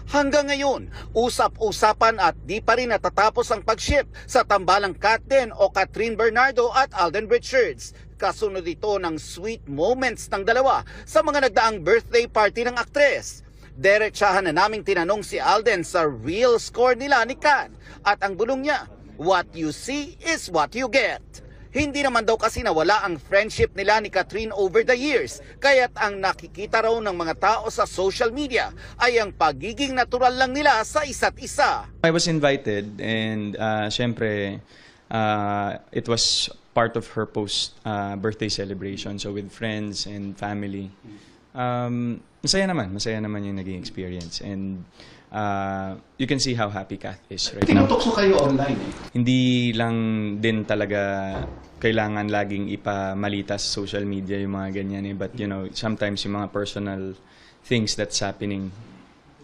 Hanggang ngayon, usap-usapan at di pa rin natatapos ang pag-ship sa tambalang Katden o Catherine Bernardo at Alden Richards. Kasunod ito ng sweet moments ng dalawa sa mga nagdaang birthday party ng aktres. Diretsahan na naming tinanong si Alden sa real score nila ni Kat at ang bulong niya, what you see is what you get. Hindi naman daw kasi nawala ang friendship nila ni Catherine over the years, kaya't ang nakikita raw ng mga tao sa social media ay ang pagiging natural lang nila sa isa't isa. I was invited and syempre it was part of her birthday celebration, so with friends and family. Masaya naman yung naging experience, and you can see how happy Kath is right now. Tinutokso kayo online eh. Hindi lang din talaga kailangan laging ipamalita sa social media yung mga ganyan eh, but you know, sometimes yung mga personal things that's happening